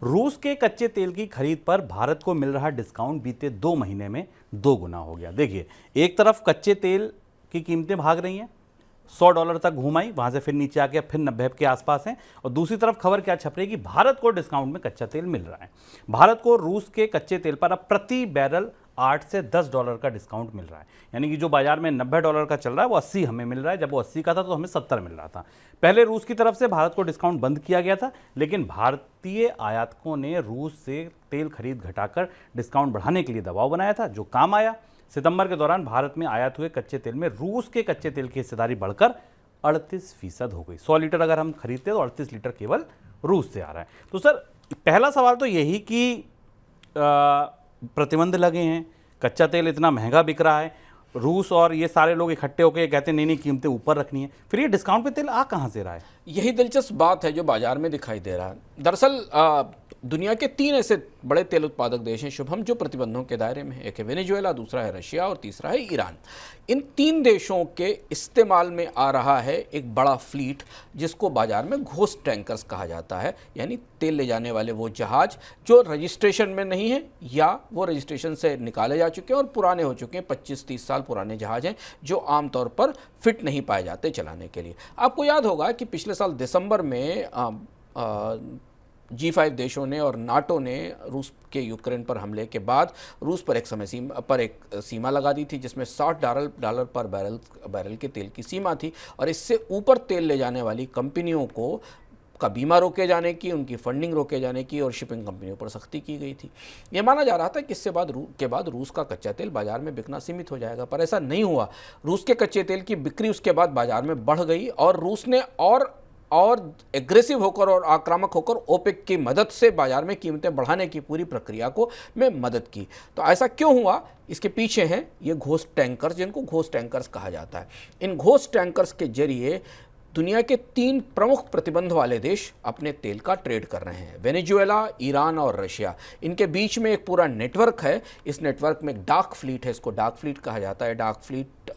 रूस के कच्चे तेल की खरीद पर भारत को मिल रहा डिस्काउंट बीते 2 महीने में 2 गुना हो गया। देखिए, एक तरफ कच्चे तेल की कीमतें भाग रही हैं, $100 तक घूम आई, वहां से फिर नीचे आके फिर 90 के आसपास हैं। और दूसरी तरफ खबर क्या छप रही है कि भारत को डिस्काउंट में कच्चा तेल मिल रहा है। भारत को रूस के कच्चे तेल पर अब प्रति बैरल $8 से $10 का डिस्काउंट मिल रहा है। यानी कि जो बाजार में $90 का चल रहा है वो 80 हमें मिल रहा है। जब वो 80 का था तो हमें 70 मिल रहा था। पहले रूस की तरफ से भारत को डिस्काउंट बंद किया गया था, लेकिन भारतीय आयातकों ने रूस से तेल खरीद घटाकर डिस्काउंट बढ़ाने के लिए दबाव बनाया था, जो काम आया। सितंबर के दौरान भारत में आयात हुए कच्चे तेल में रूस के कच्चे तेल की हिस्सेदारी बढ़कर 38% हो गई। 100 लीटर अगर हम खरीदते हैं तो 38 लीटर केवल रूस से आ रहा है। तो सर, पहला सवाल तो यही कि प्रतिबंध लगे हैं, कच्चा तेल इतना महंगा बिक रहा है, रूस और ये सारे लोग इकट्ठे होकर कहते हैं नहीं नहीं कीमतें ऊपर रखनी है, फिर ये डिस्काउंट पे तेल आ कहाँ से रहा है? यही दिलचस्प बात है जो बाजार में दिखाई दे रहा है। दरअसल दुनिया के 3 ऐसे बड़े तेल उत्पादक देश हैं शुभम, जो प्रतिबंधों के दायरे में है। एक है वेनेजुएला, दूसरा है रशिया और तीसरा है ईरान। इन 3 देशों के इस्तेमाल में आ रहा है एक बड़ा फ्लीट, जिसको बाजार में घोस्ट टैंकर्स कहा जाता है। यानी तेल ले जाने वाले वो जहाज जो रजिस्ट्रेशन में नहीं है या वो रजिस्ट्रेशन से निकाले जा चुके हैं और पुराने हो चुके हैं। 25-30 साल पुराने जहाज हैं जो आमतौर पर फिट नहीं पाए जाते चलाने के लिए। आपको याद होगा कि पिछले साल दिसंबर में G5 देशों ने और नाटो ने रूस के यूक्रेन पर हमले के बाद रूस पर एक सीमा लगा दी थी, जिसमें $60 पर बैरल के तेल की सीमा थी। और इससे ऊपर तेल ले जाने वाली कंपनियों का बीमा रोके जाने की, उनकी फंडिंग रोके जाने की और शिपिंग कंपनियों पर सख्ती की गई थी। यह माना जा रहा था कि इससे बाद रूस का कच्चा तेल बाजार में बिकना सीमित हो जाएगा, पर ऐसा नहीं हुआ। रूस के कच्चे तेल की बिक्री उसके बाद बाजार में बढ़ गई और रूस ने और एग्रेसिव होकर और आक्रामक होकर ओपेक की मदद से बाजार में कीमतें बढ़ाने की पूरी प्रक्रिया को में मदद की। तो ऐसा क्यों हुआ? इसके पीछे हैं ये घोस्ट टैंकर्स, जिनको घोस्ट टैंकर्स कहा जाता है। इन घोस्ट टैंकर्स के जरिए दुनिया के 3 प्रमुख प्रतिबंध वाले देश अपने तेल का ट्रेड कर रहे हैं, वेनेजुएला, ईरान और रशिया। इनके बीच में एक पूरा नेटवर्क है। इस नेटवर्क में एक डार्क फ्लीट है, इसको डार्क फ्लीट कहा जाता है। डार्क फ्लीट,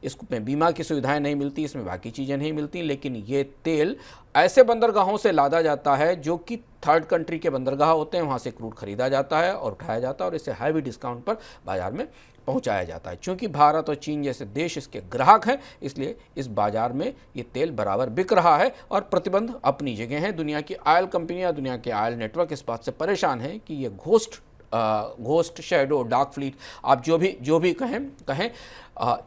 इसमें बीमा की सुविधाएं नहीं मिलती, इसमें बाकी चीज़ें नहीं मिलती, लेकिन ये तेल ऐसे बंदरगाहों से लादा जाता है जो कि थर्ड कंट्री के बंदरगाह होते हैं, वहाँ से क्रूड खरीदा जाता है और उठाया जाता है और इसे हैवी डिस्काउंट पर बाजार में पहुंचाया जाता है। चूंकि भारत और चीन जैसे देश इसके ग्राहक हैं, इसलिए इस बाजार में ये तेल बराबर बिक रहा है और प्रतिबंध अपनी जगह हैं। दुनिया की ऑयल कंपनियां, दुनिया के ऑयल नेटवर्क इस बात से परेशान हैं कि ये घोस्ट शैडो, डार्क फ्लीट, आप जो भी कहें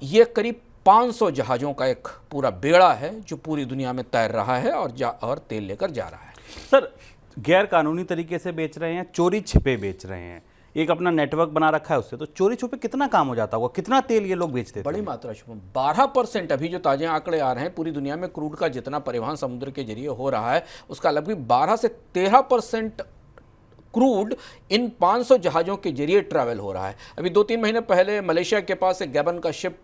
ये करीब 500 जहाज़ों का एक पूरा बेड़ा है जो पूरी दुनिया में तैर रहा है और तेल लेकर जा रहा है। सर, गैर कानूनी तरीके से बेच रहे हैं, चोरी छिपे बेच रहे हैं, एक अपना नेटवर्क बना रखा है उससे, तो चोरी छुपे कितना काम हो जाता होगा? कितना तेल ये लोग बेचते थे? बड़ी मात्रा शुभम, 12% अभी जो ताजे आंकड़े आ रहे हैं, पूरी दुनिया में क्रूड का जितना परिवहन समुद्र के जरिए हो रहा है उसका लगभग 12 से 13% क्रूड इन 500 जहाज़ों के जरिए ट्रैवल हो रहा है। अभी 2-3 महीने पहले मलेशिया के पास एक गैबन का शिप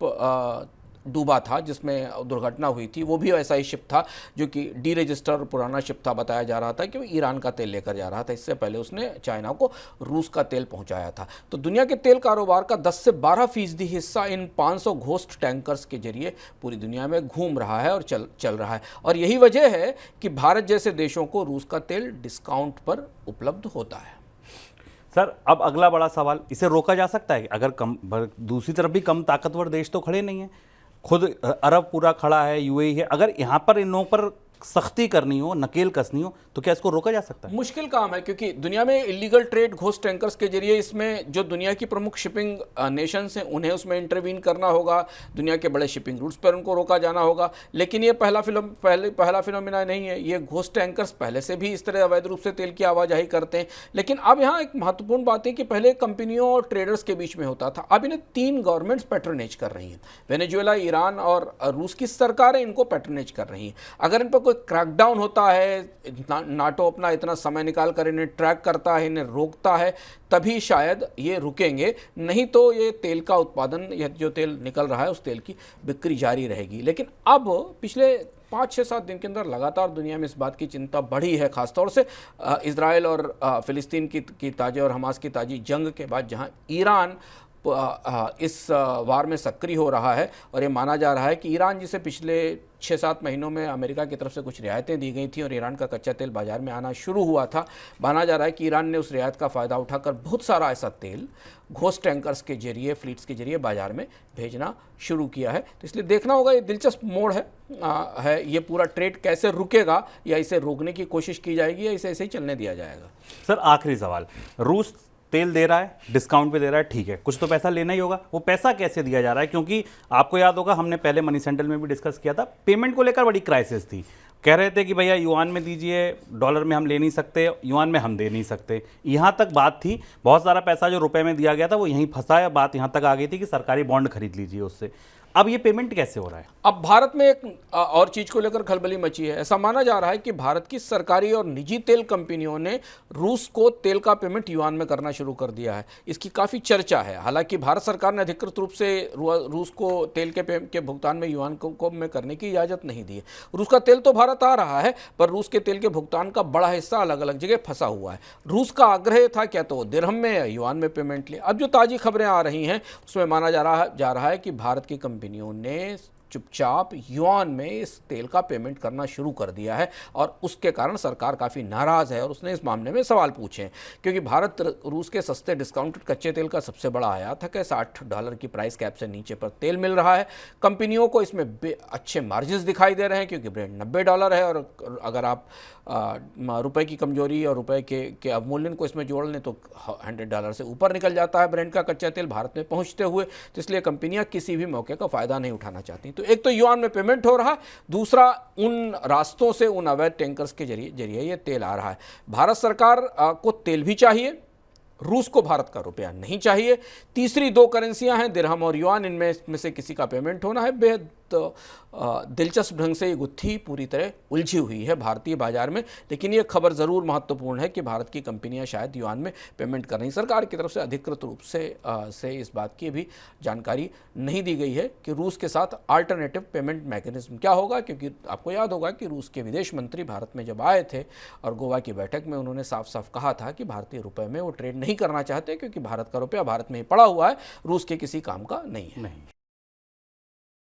डूबा था जिसमें दुर्घटना हुई थी। वो भी ऐसा ही शिप था जो कि डीरजिस्टर पुराना शिप था। बताया जा रहा था कि वो ईरान का तेल लेकर जा रहा था। इससे पहले उसने चाइना को रूस का तेल पहुंचाया था। तो दुनिया के तेल कारोबार का 10 से 12% हिस्सा इन 500 घोस्ट टैंकर्स के जरिए पूरी दुनिया में घूम रहा है और चल रहा है। और यही वजह है कि भारत जैसे देशों को रूस का तेल डिस्काउंट पर उपलब्ध होता है। सर, अब अगला बड़ा सवाल, इसे रोका जा सकता है? अगर दूसरी तरफ भी कम ताकतवर देश तो खड़े नहीं हैं, खुद अरब पूरा खड़ा है, यूएई है, अगर यहाँ पर इन लोगों पर सख्ती करनी हो, नकेल कसनी हो, तो क्या इसको रोका जा सकता है? मुश्किल काम है, क्योंकि दुनिया में इलीगल ट्रेड घोस्ट टैंकर्स के जरिए, इसमें जो दुनिया की प्रमुख शिपिंग नेशंस हैं उन्हें उसमें इंटरवीन करना होगा। दुनिया के बड़े शिपिंग रूट्स पर उनको रोका जाना होगा। लेकिन ये पहला फिनोमिना नहीं है। ये घोस्ट टैंकर्स पहले से भी इस तरह अवैध रूप से तेल की आवाजाही करते हैं। लेकिन अब यहाँ एक महत्वपूर्ण बात है कि पहले कंपनियों और ट्रेडर्स के बीच में होता था, अब इन्हें 3 गवर्नमेंट्स पैट्रोनेज कर रही हैं। वेनेजुएला, ईरान और रूस की सरकारें इनको पैट्रोनेज कर रही हैं। अगर इन पर कोई क्रैकडाउन होता है, नाटो अपना इतना समय निकाल कर इन्हें ट्रैक करता है, इन्हें रोकता है, तभी शायद ये रुकेंगे। नहीं तो ये तेल का उत्पादन, यह जो तेल निकल रहा है उस तेल की बिक्री जारी रहेगी। लेकिन अब पिछले 5-6-7 दिन के अंदर लगातार दुनिया में इस बात की चिंता बढ़ी है, खासतौर से इजराइल और फिलिस्तीन की ताज़ा और हमास की ताज़ी जंग के बाद, जहां ईरान इस वार में सक्रिय हो रहा है। और ये माना जा रहा है कि ईरान, जिसे पिछले 6-7 महीनों में अमेरिका की तरफ से कुछ रियायतें दी गई थी और ईरान का कच्चा तेल बाजार में आना शुरू हुआ था, माना जा रहा है कि ईरान ने उस रियायत का फ़ायदा उठाकर बहुत सारा ऐसा तेल घोस्ट टैंकर्स के जरिए, फ्लीट्स के जरिए बाजार में भेजना शुरू किया है। तो इसलिए देखना होगा, ये दिलचस्प मोड़ है ये पूरा ट्रेड कैसे रुकेगा, या इसे रोकने की कोशिश की जाएगी, या इसे ऐसे ही चलने दिया जाएगा। सर आखिरी सवाल, रूस तेल दे रहा है, डिस्काउंट पे दे रहा है, ठीक है, कुछ तो पैसा लेना ही होगा, वो पैसा कैसे दिया जा रहा है? क्योंकि आपको याद होगा, हमने पहले मनी सेंट्रल में भी डिस्कस किया था, पेमेंट को लेकर बड़ी क्राइसिस थी। कह रहे थे कि भैया युआन में दीजिए, डॉलर में हम ले नहीं सकते, युआन में हम दे नहीं सकते, यहाँ तक बात थी। बहुत सारा पैसा जो रुपए में दिया गया था वो यहीं फंसा है, बात यहाँ तक आ गई थी कि सरकारी बॉन्ड खरीद लीजिए उससे। अब ये पेमेंट कैसे हो रहा है? अब भारत में एक और चीज को लेकर खलबली मची है। ऐसा माना जा रहा है कि भारत की सरकारी और निजी तेल कंपनियों ने रूस को तेल का पेमेंट युआन में करना शुरू कर दिया है। इसकी काफ़ी चर्चा है। हालांकि भारत सरकार ने अधिकृत रूप से रूस को तेल के भुगतान में युआन को में करने की इजाज़त नहीं दी है। रूस का तेल तो भारत आ रहा है, पर रूस के तेल के भुगतान का बड़ा हिस्सा अलग अलग जगह फंसा हुआ है। रूस का आग्रह था क्या तो दिरहम में या युआन में पेमेंट ले। अब जो ताज़ी खबरें आ रही हैं उसमें माना जा रहा है कि भारत की कंपनियों ने चुपचाप युआन में इस तेल का पेमेंट करना शुरू कर दिया है, और उसके कारण सरकार काफ़ी नाराज़ है और उसने इस मामले में सवाल पूछे हैं। क्योंकि भारत रूस के सस्ते डिस्काउंटेड कच्चे तेल का सबसे बड़ा आयात है। $60 की प्राइस कैप से नीचे पर तेल मिल रहा है। कंपनियों को इसमें अच्छे मार्जिन्स दिखाई दे रहे हैं, क्योंकि ब्रेंट $90 है, और अगर आप रुपए की कमजोरी और रुपए के अवमूल्यन को इसमें जोड़ लें तो $100 से ऊपर निकल जाता है ब्रेंट का कच्चा तेल भारत में पहुंचते हुए। तो इसलिए कंपनियां किसी भी मौके का फ़ायदा नहीं उठाना चाहती। तो एक तो युआन में पेमेंट हो रहा है, दूसरा उन रास्तों से, उन अवैध टैंकर्स के जरिए ये तेल आ रहा है। भारत सरकार को तेल भी चाहिए, रूस को भारत का रुपया नहीं चाहिए। तीसरी दो करेंसियां हैं दिरहम और युआन, इनमें से किसी का पेमेंट होना है। बेहद दिलचस्प ढंग से ये गुत्थी पूरी तरह उलझी हुई है भारतीय बाजार में। लेकिन ये खबर ज़रूर महत्वपूर्ण है कि भारत की कंपनियां शायद युआन में पेमेंट कर रही। सरकार की तरफ से अधिकृत रूप से इस बात की भी जानकारी नहीं दी गई है कि रूस के साथ अल्टरनेटिव पेमेंट मैकेनिज्म क्या होगा। क्योंकि आपको याद होगा कि रूस के विदेश मंत्री भारत में जब आए थे और गोवा की बैठक में उन्होंने साफ साफ कहा था कि भारतीय रुपये में वो ट्रेड नहीं करना चाहते, क्योंकि भारत का रुपया भारत में ही पड़ा हुआ है, रूस के किसी काम का नहीं है।